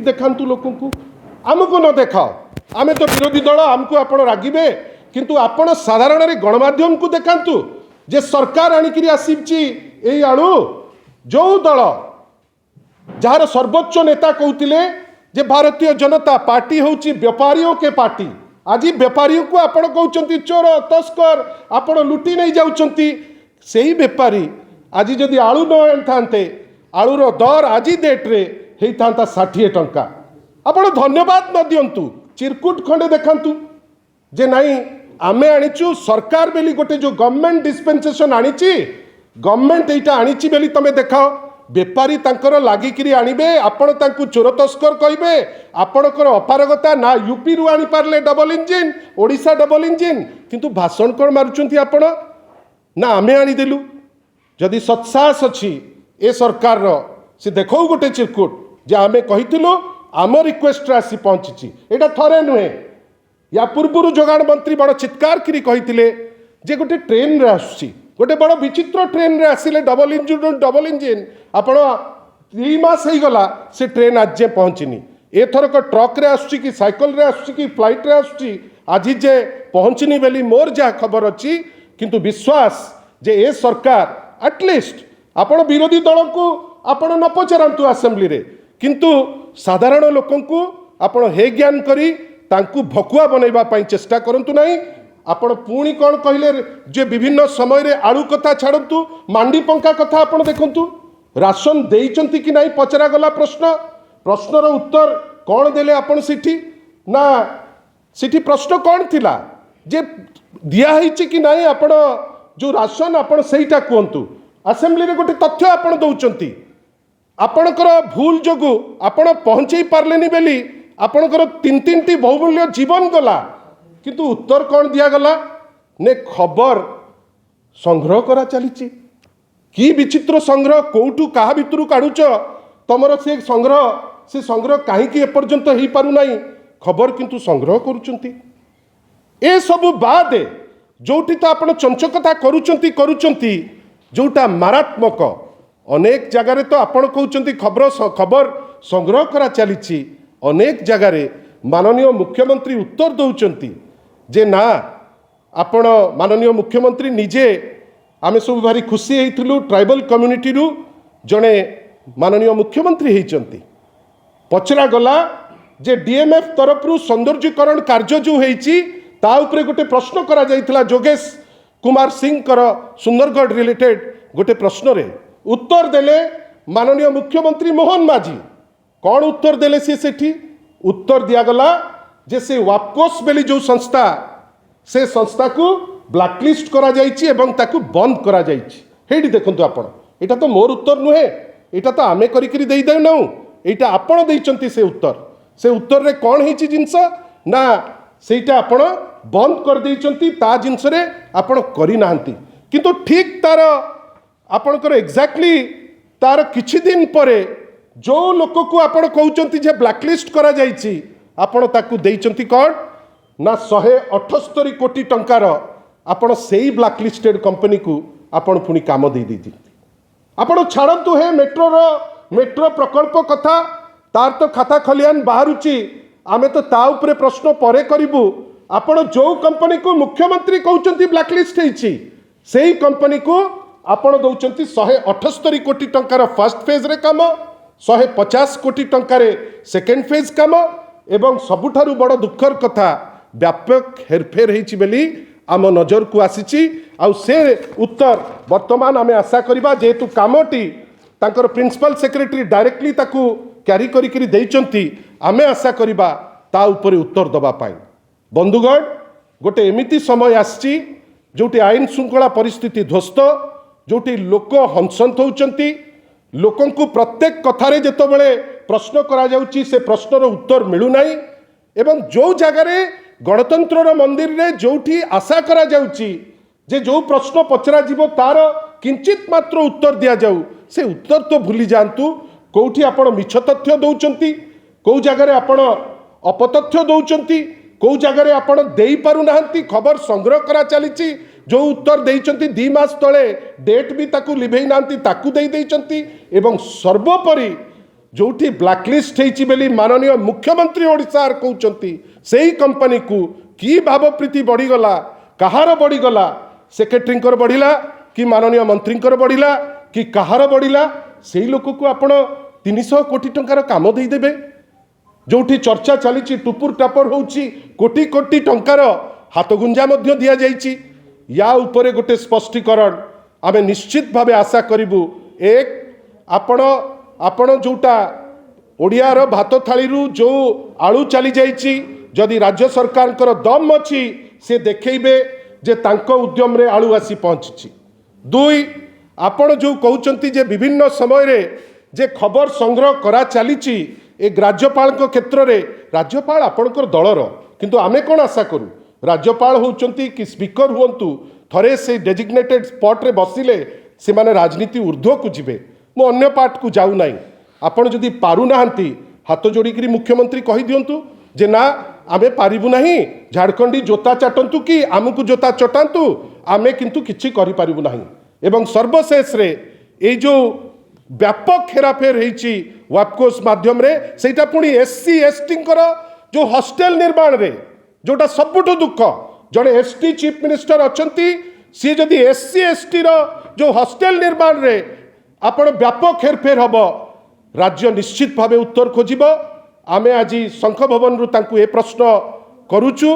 Lift देखातु लोक आमको न देखाओ आमे तो विरोधी दल आमको आपण रागिबे किंतु आपण साधारण गणमाध्यम को देखातु जे सरकार आणिकी आसी आड़ू जो दल जार सर्वोच्च नेता कहते जे भारतीय जनता पार्टी होची व्यापारियों के पार्टी आज व्यापारियों को आपण कहते चोर तस्कर आपण लुटी नहीं जाउछंती सेही व्यापारी आज जदि आलू न आनते आलूर दर आज डेट्रे होता 60 टंका आपण धन्यवाद न दिंतु चिरकुट खंडे देखातु जे नहीं आमे आनीचु सरकार बेली गोटे जो गवर्नमेंट डिस्पेंसेशन आनी गवर्नमेंट यहाँ आनी बेली तमें देखाओ बेपारी तांकर लागिकी आणबे आपण तांकु चोर तस्कर कहे आपणकर अपारगता ना यूपी रु आनी Parle double engine Odisha double engine किंतु भाषण कौन मारुचंती आपण ना आमे आनीदेलु जदि सत्साहस अच्छी ए सरकार से देखो गोटे चिरकुट जे आमे कहिथिलु आम रिक्वेस्ट आसी पहुंची एटा थरे नुहे या पूर्व जोगाण मंत्री बड़ चित्कार करी कहिथिले जे गोटे ट्रेन रे आसुची गोटे बड़ विचित्र ट्रेन रे आसिले डबल इंजिन आपण 3 मास हो गला से ट्रेन आज जे पहुँचनी एथरक ट्रक रे आसुची कि साइकिल रे आसुची कि फ्लाइट रे आसुची आज जे पहुँचनी बेली मोर जहाँ खबर अच्छी किंतु विश्वास जे ए सरकार एटलिस्ट आपण विरोधी दल को आपण न पचरातु आसेम्बली रे किंतु साधारण लोकंकु आपण हे ज्ञान करी तांकु भकुआ बनैबा पई चेष्टा करंतु नाही आपण पुणी कौन कहले जे विभिन्न समय रे आलू कथा छाड़तु मांडी पंखा कथा आपण देखंतु राशन देइचंती कि नाही पचरा गला प्रश्नर उत्तर कौन देले आपण सिठी ना सिठी प्रश्न कौन थिला जे दिया हिची कि नाही आपण जो राशन आपण सेटा कहंतु असेंबली रे गोटे तथ्य आपण दउचंती आपणकर भूल जोगु आपण पहुंचई पारलेनी बेली आपणकर 3 बहुमूल्य जीवन गला किंतु उत्तर कौन दिया गला ने खबर संग्रह करा चली कि विचित्र संग्रह कौटू क्या भितर काढ़ुच तुमर से संग्रह कहीं एपर्यंत हो पारु नहीं खबर किंतु संग्रह करुचंती ए सबु बाद जोटी तो आपण चंचकता करुचंती जोटा मारात्मक अनेक जगार तो आपण कहते खबर संग्रह करा चली अनेक जगार माननीय मुख्यमंत्री उत्तर दौरान जे ना आपण माननीय मुख्यमंत्री निजे आमे सब भारी खुशी होइथिलु ट्राइबल कम्युनिटी रु जड़े माननीय मुख्यमंत्री होइचंती पचरा गला जे डीएमएफ तरफ रु सौंदर्यीकरण कार्य जो होइची ता उपरे गोटे प्रश्न करा जाइथिला जोगेश कुमार सिंह कर सुंदरगढ़ रिलेटेड गोटे प्रश्न रे उत्तर देले माननीय मुख्यमंत्री मोहन माझी कौन उत्तर देले सेठी उत्तर दिया गला जे से वापकोस बेली जो संस्था से संस्था को ब्लैकलिस्ट करा जाइछि एवं ताकू बंद करा जाइछि हेडी देखंतु आपण एटा तो मोर उत्तर नुहे एटा तो आमे करिकरी देई दे नौ एटा आपण देइचंती से उत्तर रे कौन हिची जिंस ना सेटा आपण बंद कर देइचंती ता जिंस रे आपण करि नाहंती किंतु ठीक तार आपणकर एक्जाक्टली तार किछि दिन परे जो लोक को आपण कहउचंती जे ब्लैकलिस्ट करा जाइछि आपण ताकू देइचंती कौन ना 178 कोटी टंकार आपण सेही ब्लैकलिस्टेड कंपनी को आपण पुणी काम दे दी आपण छाड़तु हे मेट्रो प्रकल्प कथा तार तो खाता खलियान बाहरुची आमे तो ता उपरे प्रश्न परे करिबु आपण जो कंपनी को मुख्यमंत्री कहउचंती ब्लैकलिस्ट हेछि सेही कंपनी को आपण दउचंती 178 कोटी टंकार फर्स्ट फेज रे काम 150 कोटी टंकार सेकेंड फेज काम एवं सबुठारु बड़ दुखर कथा व्यापक हेरफेर होइछि बेली आम नजर को आसीची आउ से उत्तर वर्तमान आमे आशा करिबा जेतु कामटी तांकर प्रिंसिपल सेक्रेटरी डायरेक्टली ताकू क्यारी करिकरी देइचंती आमे आशा करिबा ता उपरे उत्तर दबा पाई बंधुगण गोटे एमिति समय आसची जोटी आईन श्रृंखला परिस्थिति ध्वस्त जोटी लोक हंसंत होउचंती लोकंकु प्रत्येक कथारे जेतबेले प्रश्न करा जाउची से प्रश्नर उत्तर मिलू नाही एवं जो जगार गणतंत्र मंदिर रे जोठी आशा करा जाउची जे जो प्रश्न पचरा जीवो तार किंचित मात्र उत्तर दिया जाऊ से उत्तर तो भूली जातु कौटी आपण मिछ तथ्य दौचंती कौ जगार आपण अपतथ्य दौचंती कौ जगार आपण देई पारु नाहंती खबर संग्रह करा चली जो उत्तर देइचंती 2 मास तले डेट भी ताकू लिभेई नांती ताकू देई देइचंती एवं सर्वोपरि जोठी ब्लैकलिस्ट होईची बेली माननीय मुख्यमंत्री ओडिशार कहउचंती सेही कंपनी को की भावप्रीति बढ़ीगला कहार बढ़ीगला सेक्रेटरींकर बढ़िला कि माननीय मंत्रींकर बढ़िला कि कहार बढ़िला सेही लोक को आपण 300 कोटी टंकार काम देदेवे जोठी चर्चा चली टुपुर टापर होउची कोटी कोटी टंकार हाथगुंजा मध्य दिया जाइची या उपरे गोटे स्पष्टीकरण आमे निश्चित भावे आशा करिबु। एक आपण जोटा ओडियार भात थाली जो आलू चली जाइची जदि राज्य सरकार दम अच्छी से देखैबे जे तांको उद्यम रे आलू आसी पहुँची। दुई आपण जो कहउचंती जे विभिन्न समय रे जे खबर संग्रह करा चलीची ए राज्यपाल क्षेत्र रे राज्यपाल आपणकर दलर किंतु आमे कौन आशा करूँ राज्यपाल होउचंती कि स्पीकर हुंतु थरे से डेजिग्नेटेड स्पॉट रे बसिले से माने राजनीति ऊर्ध्व को जिबे मो अन्य पार्ट को जाऊ नाही आपण जदि पारु नाहंती हाथ जोड़िकी मुख्यमंत्री कहि दियंतु जे ना आमे पारिबु नाही झारखंडी जोता चाटंतु कि आमको जोता चटांतु आमे किंतु किछि करि पारिबु नाही। एवं सर्वशेष रे ए जो व्यापक हेराफेर होईची वापकोस माध्यम रे सेटा पुणी एससी एसटी जो हॉस्टेल निर्माण रे जोटा सबुठु दुख जड़े एसटी चीफ मिनिस्टर अछंती सी जदि एससी एसटी रो जो हॉस्टेल निर्माण रे आपण व्यापक हेरफेर हम राज्य निश्चित भावे उत्तर खोजिब। आमे आज शंख भवन रु तांकु ए प्रश्न करूचु